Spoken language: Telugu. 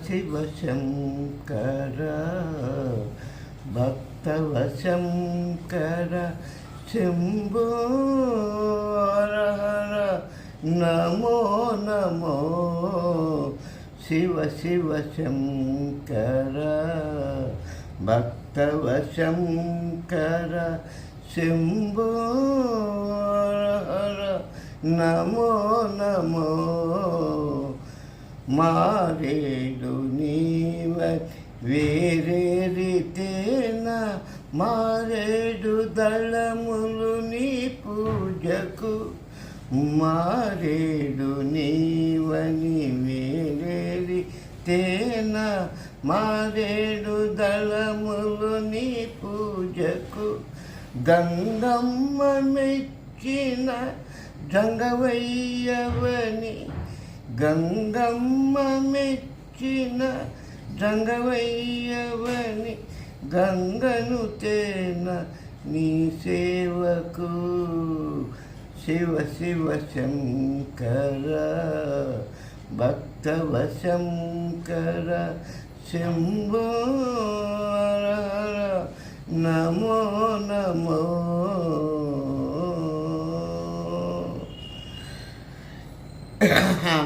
శివ శంకర భక్తవ శంకర శంభో హర హర నమో నమో శివ శివ శంకర భక్తవ శంకర శంభో హర నమో నమో మారేడు నీవ వేరే రీతేన మారేడు దళములు నీ పూజకు మారేడు నీవని వేరే రీతేన మారేడు దళములు నీ పూజకు గంగమ్మ మెచ్చిన జంగవయ్యవని గంగమ్మ మెచ్చిన జంగవయ్యవని గంగను తేన నీ సేవకు శివ శివ శంకర భక్తవ శంకర శంభో హర హర నమో నమో